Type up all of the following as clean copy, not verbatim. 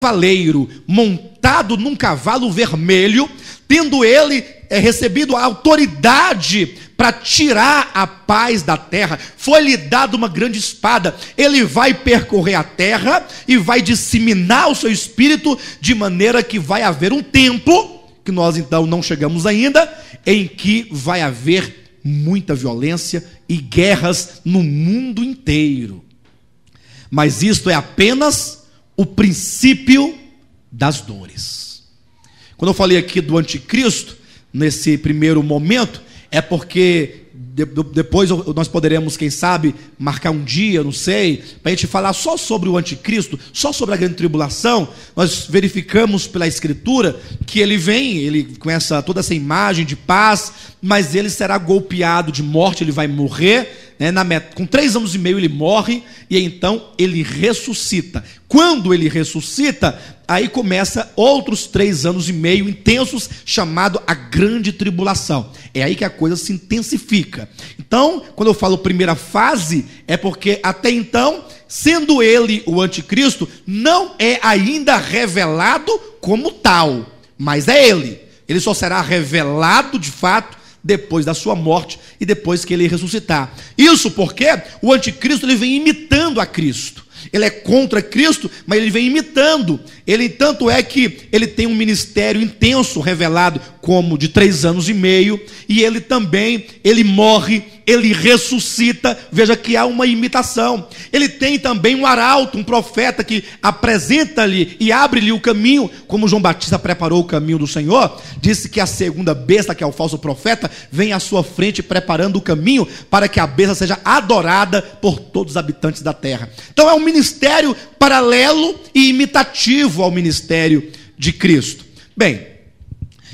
cavaleiro montado num cavalo vermelho, tendo ele recebido a autoridade para tirar a paz da terra. Foi-lhe dada uma grande espada. Ele vai percorrer a terra e vai disseminar o seu espírito, de maneira que vai haver um tempo, que nós então não chegamos ainda, em que vai haver muita violência e guerras no mundo inteiro. Mas isto é apenas o princípio das dores. Quando eu falei aqui do anticristo, nesse primeiro momento, é porque depois nós poderemos, quem sabe, marcar um dia, não sei, para a gente falar só sobre o anticristo, só sobre a grande tribulação. Nós verificamos pela escritura que ele vem, ele com toda essa imagem de paz, mas ele será golpeado de morte, ele vai morrer, né, com 3 anos e meio ele morre, e então ele ressuscita. Quando ele ressuscita, aí começa outros 3 anos e meio intensos, chamado a grande tribulação. É aí que a coisa se intensifica. Então, quando eu falo primeira fase, é porque até então, sendo ele o anticristo, não é ainda revelado como tal, mas é ele. Ele só será revelado de fato depois da sua morte e depois que ele ressuscitar. Isso porque o anticristo ele vem imitando a Cristo. Ele é contra Cristo, mas ele vem imitando. Ele, tanto é que ele tem um ministério intenso, revelado como de 3 anos e meio, e ele também, ele morre, ele ressuscita. Veja que há uma imitação. Ele tem também um arauto, um profeta que apresenta-lhe e abre-lhe o caminho, como João Batista preparou o caminho do Senhor. Disse que a segunda besta, que é o falso profeta, vem à sua frente preparando o caminho para que a besta seja adorada por todos os habitantes da terra. Então é um ministério paralelo e imitativo ao ministério de Cristo. Bem,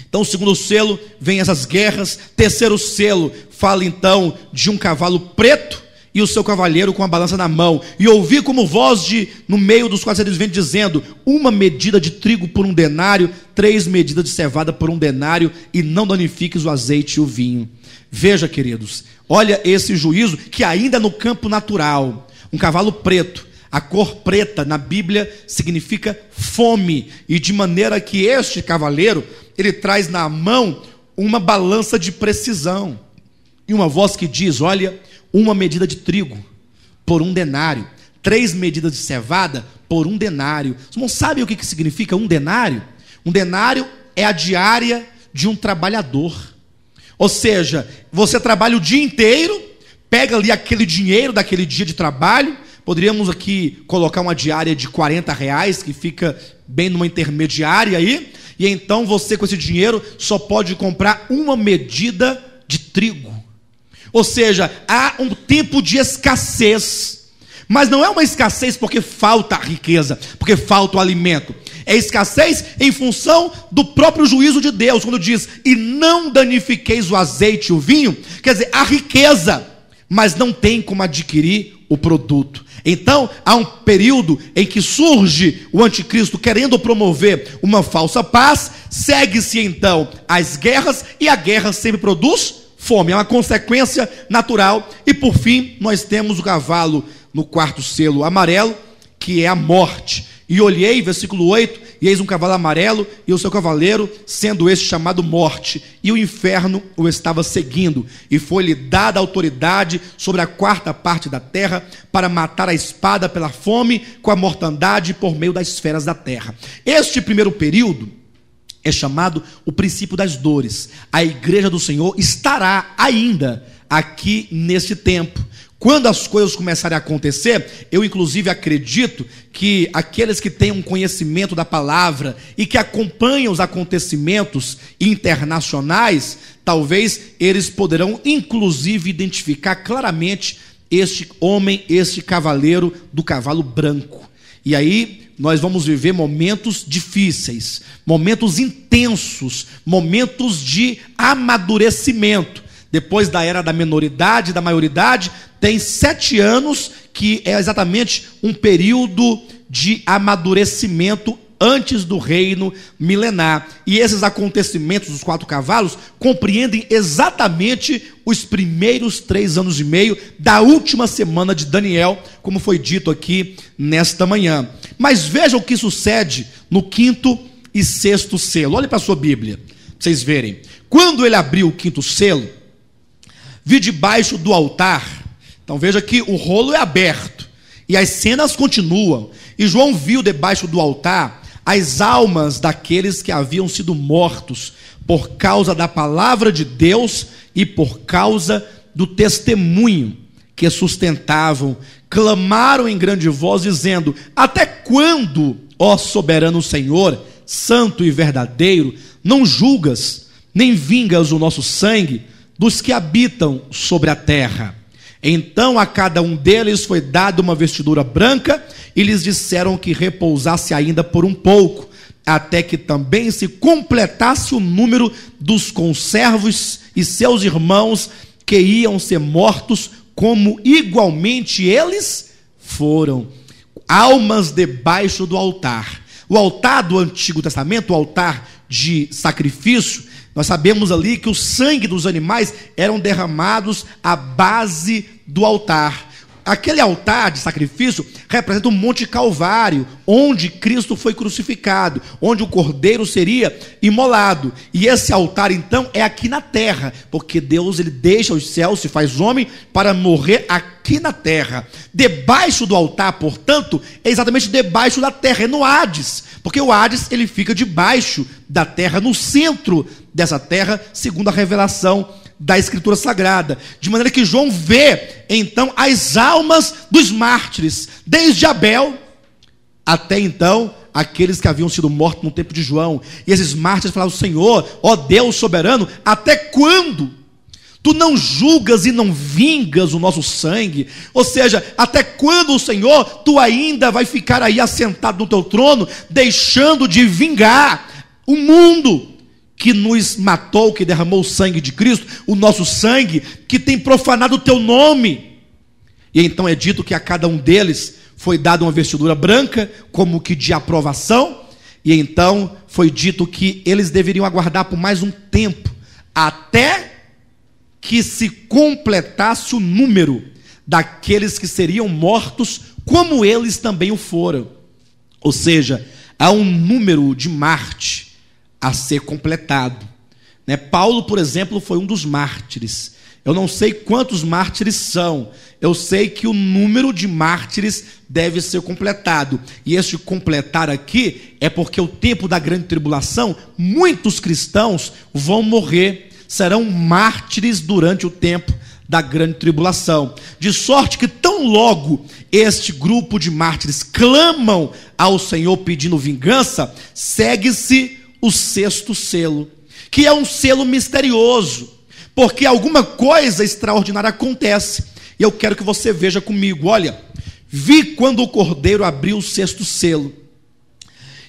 então o segundo selo vem essas guerras. Terceiro selo fala então de um cavalo preto e o seu cavaleiro com a balança na mão. E ouvi como voz no meio dos 4 seres viventes dizendo: 1 medida de trigo por 1 denário, 3 medidas de cevada por 1 denário, e não danifiques o azeite e o vinho. Veja, queridos, olha esse juízo que ainda no campo natural. Um cavalo preto. A cor preta na Bíblia significa fome, e de maneira que este cavaleiro, ele traz na mão uma balança de precisão, e uma voz que diz: olha, 1 medida de trigo por 1 denário, 3 medidas de cevada por 1 denário. Você não sabe o que significa 1 denário? 1 denário é a diária de um trabalhador. Ou seja, você trabalha o dia inteiro, pega ali aquele dinheiro daquele dia de trabalho. Poderíamos aqui colocar uma diária de R$40, que fica bem numa intermediária aí, e então você com esse dinheiro só pode comprar 1 medida de trigo. Ou seja, há um tempo de escassez, mas não é uma escassez porque falta a riqueza, porque falta o alimento. É escassez em função do próprio juízo de Deus, quando diz: e não danifiqueis o azeite e o vinho. Quer dizer, há riqueza, mas não tem como adquirir o produto. Então há um período em que surge o anticristo querendo promover uma falsa paz. Segue-se então as guerras, e a guerra sempre produz fome, é uma consequência natural. E por fim nós temos o cavalo no 4º selo amarelo, que é a morte. E olhei, versículo 8, e eis um cavalo amarelo, e o seu cavaleiro, sendo este chamado Morte, e o inferno o estava seguindo, e foi-lhe dada autoridade sobre a 4ª parte da terra, para matar a espada pela fome, com a mortandade por meio das esferas da terra. Este primeiro período é chamado o princípio das dores. A igreja do Senhor estará ainda aqui neste tempo. Quando as coisas começarem a acontecer, eu inclusive acredito que aqueles que têm um conhecimento da palavra e que acompanham os acontecimentos internacionais, talvez eles poderão inclusive identificar claramente este homem, este cavaleiro do cavalo branco. E aí nós vamos viver momentos difíceis, momentos intensos, momentos de amadurecimento. Depois da era da menoridade, da maioridade, tem 7 anos, que é exatamente um período de amadurecimento antes do reino milenar. E esses acontecimentos dos 4 cavalos compreendem exatamente os primeiros 3 anos e meio da última semana de Daniel, como foi dito aqui nesta manhã. Mas veja o que sucede no quinto e sexto selo. Olhe para a sua Bíblia, para vocês verem. Quando ele abriu o quinto selo, vi debaixo do altar. Então veja que o rolo é aberto e as cenas continuam. E João viu debaixo do altar as almas daqueles que haviam sido mortos por causa da palavra de Deus e por causa do testemunho que sustentavam. Clamaram em grande voz, dizendo: até quando, ó soberano Senhor, santo e verdadeiro, não julgas, nem vingas o nosso sangue dos que habitam sobre a terra? Então a cada um deles foi dada uma vestidura branca, e lhes disseram que repousasse ainda por um pouco, até que também se completasse o número dos conservos e seus irmãos, que iam ser mortos, como igualmente eles foram. Almas debaixo do altar. O altar do Antigo Testamento, o altar de sacrifício, nós sabemos ali que o sangue dos animais eram derramados à base do altar. Aquele altar de sacrifício representa o Monte Calvário, onde Cristo foi crucificado, onde o cordeiro seria imolado. E esse altar então é aqui na terra, porque Deus ele deixa os céus, se faz homem para morrer aqui na terra. Debaixo do altar, portanto, é exatamente debaixo da terra, é no Hades, porque o Hades ele fica debaixo da terra, no centro dessa terra, segundo a revelação da Escritura Sagrada, de maneira que João vê então as almas dos mártires, desde Abel até então aqueles que haviam sido mortos no tempo de João. E esses mártires falavam: Senhor, ó Deus soberano, até quando tu não julgas e não vingas o nosso sangue? Ou seja, até quando, Senhor, tu ainda vai ficar aí assentado no teu trono, deixando de vingar o mundo que nos matou, que derramou o sangue de Cristo, o nosso sangue, que tem profanado o teu nome? E então é dito que a cada um deles foi dada uma vestidura branca, como que de aprovação, e então foi dito que eles deveriam aguardar por mais um tempo, até que se completasse o número daqueles que seriam mortos, como eles também o foram. Ou seja, há um número de Marte a ser completado, né? Paulo, por exemplo, foi um dos mártires. Eu não sei quantos mártires são, eu sei que o número de mártires deve ser completado, e este completar aqui é porque o tempo da grande tribulação, muitos cristãos vão morrer, serão mártires durante o tempo da grande tribulação, de sorte que tão logo este grupo de mártires clamam ao Senhor pedindo vingança, segue-se o sexto selo, que é um selo misterioso, porque alguma coisa extraordinária acontece, e eu quero que você veja comigo. Olha, vi quando o cordeiro abriu o sexto selo,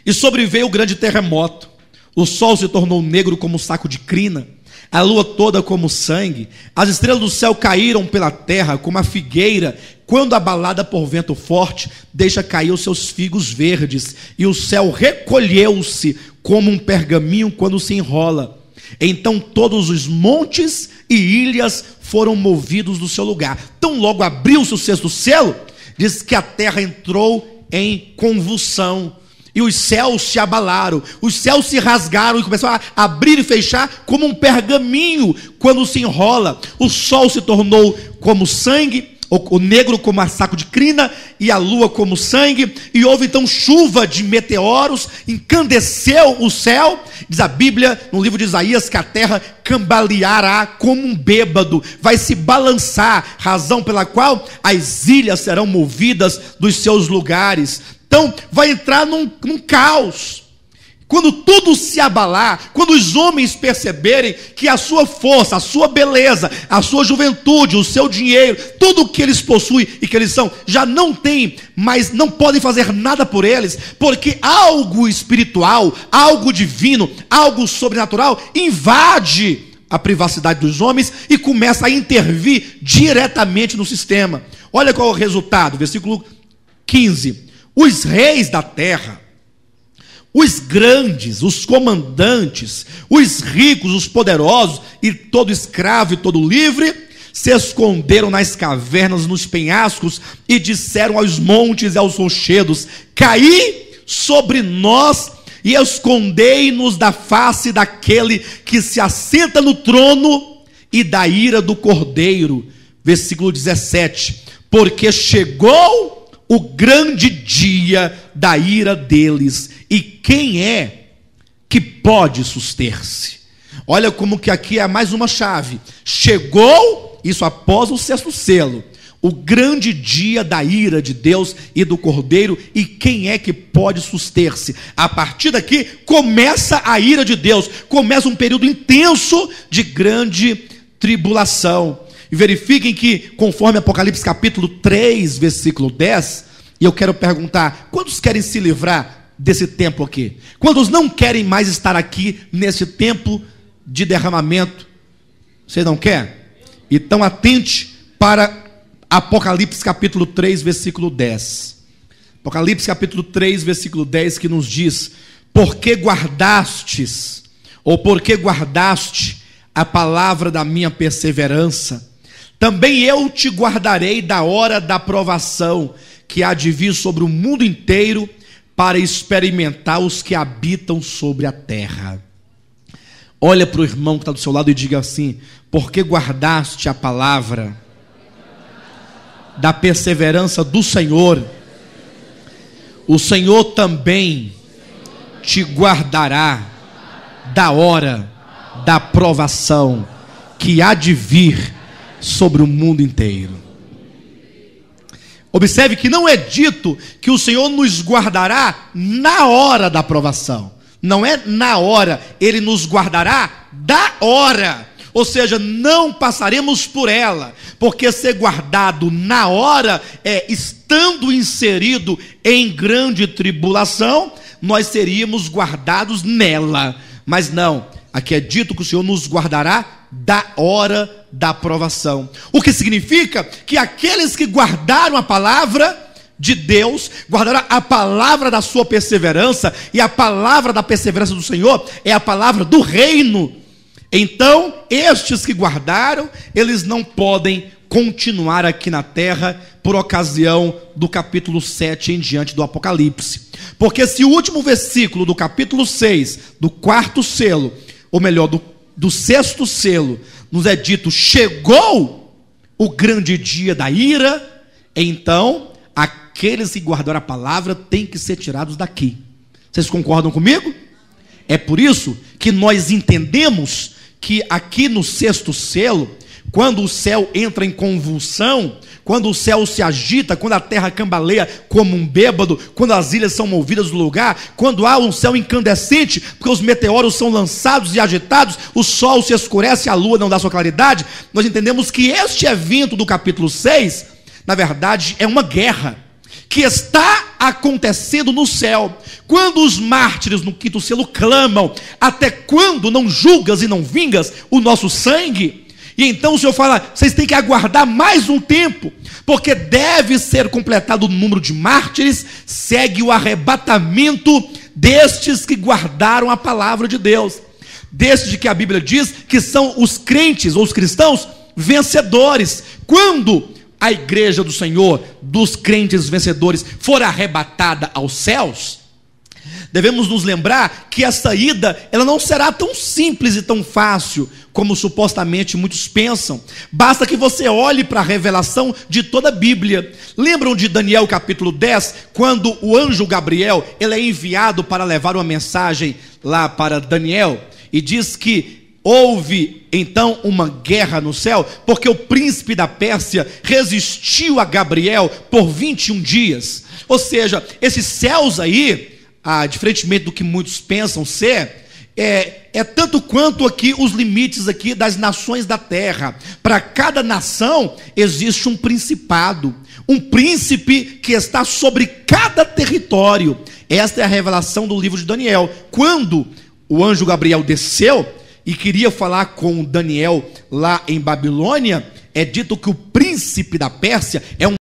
e sobreveio o grande terremoto, o sol se tornou negro como um saco de crina, a lua toda como sangue, as estrelas do céu caíram pela terra como a figueira, quando abalada por vento forte, deixa cair os seus figos verdes, e o céu recolheu-se como um pergaminho quando se enrola. Então todos os montes e ilhas foram movidos do seu lugar. Tão logo abriu-se o sexto selo, diz que a terra entrou em convulsão, e os céus se abalaram, os céus se rasgaram e começaram a abrir e fechar como um pergaminho quando se enrola. O sol se tornou como sangue, o negro como um saco de crina, e a lua como sangue, e houve então chuva de meteoros, encandeceu o céu. Diz a Bíblia, no livro de Isaías, que a terra cambaleará como um bêbado, vai se balançar, razão pela qual as ilhas serão movidas dos seus lugares. Então vai entrar num caos. Quando tudo se abalar, quando os homens perceberem que a sua força, a sua beleza, a sua juventude, o seu dinheiro, tudo o que eles possuem e que eles são, já não tem, mas não podem fazer nada por eles, porque algo espiritual, algo divino, algo sobrenatural invade a privacidade dos homens e começa a intervir diretamente no sistema. Olha qual é o resultado, versículo 15. Os reis da terra, os grandes, os comandantes, os ricos, os poderosos, e todo escravo e todo livre, se esconderam nas cavernas, nos penhascos, e disseram aos montes e aos rochedos: caí sobre nós e escondei-nos da face daquele que se assenta no trono e da ira do Cordeiro. Versículo 17: porque chegou o grande dia da ira deles, e quem é que pode suster-se? Olha como que aqui é mais uma chave. Chegou, isso após o sexto selo, o grande dia da ira de Deus e do Cordeiro, e quem é que pode suster-se? A partir daqui começa a ira de Deus, começa um período intenso de grande tribulação. E verifiquem que, conforme Apocalipse capítulo 3, versículo 10, e eu quero perguntar: quantos querem se livrar desse tempo aqui? Quantos não querem mais estar aqui nesse tempo de derramamento? Você não quer? Então atente para Apocalipse capítulo 3, versículo 10. Apocalipse capítulo 3, versículo 10, que nos diz: porque guardastes, ou porque guardaste a palavra da minha perseverança, também eu te guardarei da hora da provação, que há de vir sobre o mundo inteiro, para experimentar os que habitam sobre a terra. Olha para o irmão que está do seu lado e diga assim: porque guardaste a palavra da perseverança do Senhor, o Senhor também te guardará da hora da provação, que há de vir sobre o mundo inteiro. Observe que não é dito que o Senhor nos guardará na hora da provação. Não é na hora, Ele nos guardará da hora. Ou seja, não passaremos por ela, porque ser guardado na hora é estando inserido em grande tribulação, nós seríamos guardados nela. Mas não, aqui é dito que o Senhor nos guardará da hora da provação. O que significa que aqueles que guardaram a palavra de Deus, guardaram a palavra da sua perseverança, e a palavra da perseverança do Senhor é a palavra do reino. Então, estes que guardaram, eles não podem continuar aqui na terra por ocasião do capítulo 7 em diante do Apocalipse. Porque se o último versículo do capítulo 6, do quarto selo, ou melhor, do sexto selo, nos é dito: chegou o grande dia da ira, então aqueles que guardaram a palavra têm que ser tirados daqui. Vocês concordam comigo? É por isso que nós entendemos que aqui no sexto selo, quando o céu entra em convulsão, quando o céu se agita, quando a terra cambaleia como um bêbado, quando as ilhas são movidas do lugar, quando há um céu incandescente, porque os meteoros são lançados e agitados, o sol se escurece, a lua não dá sua claridade, nós entendemos que este evento do capítulo 6, na verdade, é uma guerra que está acontecendo no céu. Quando os mártires no quinto selo clamam: até quando não julgas e não vingas o nosso sangue? E então o Senhor fala: vocês têm que aguardar mais um tempo, porque deve ser completado o número de mártires, segue o arrebatamento destes que guardaram a palavra de Deus, destes de que a Bíblia diz que são os crentes ou os cristãos vencedores. Quando a igreja do Senhor, dos crentes vencedores, for arrebatada aos céus, devemos nos lembrar que essa ida, ela não será tão simples e tão fácil como supostamente muitos pensam. Basta que você olhe para a revelação de toda a Bíblia. Lembram de Daniel capítulo 10, quando o anjo Gabriel, ele é enviado para levar uma mensagem lá para Daniel, e diz que houve então uma guerra no céu, porque o príncipe da Pérsia resistiu a Gabriel por 21 dias. Ou seja, esses céus aí, diferentemente do que muitos pensam ser, é tanto quanto aqui os limites aqui das nações da terra. Para cada nação existe um principado, um príncipe que está sobre cada território. Esta é a revelação do livro de Daniel. Quando o anjo Gabriel desceu e queria falar com Daniel lá em Babilônia, é dito que o príncipe da Pérsia é um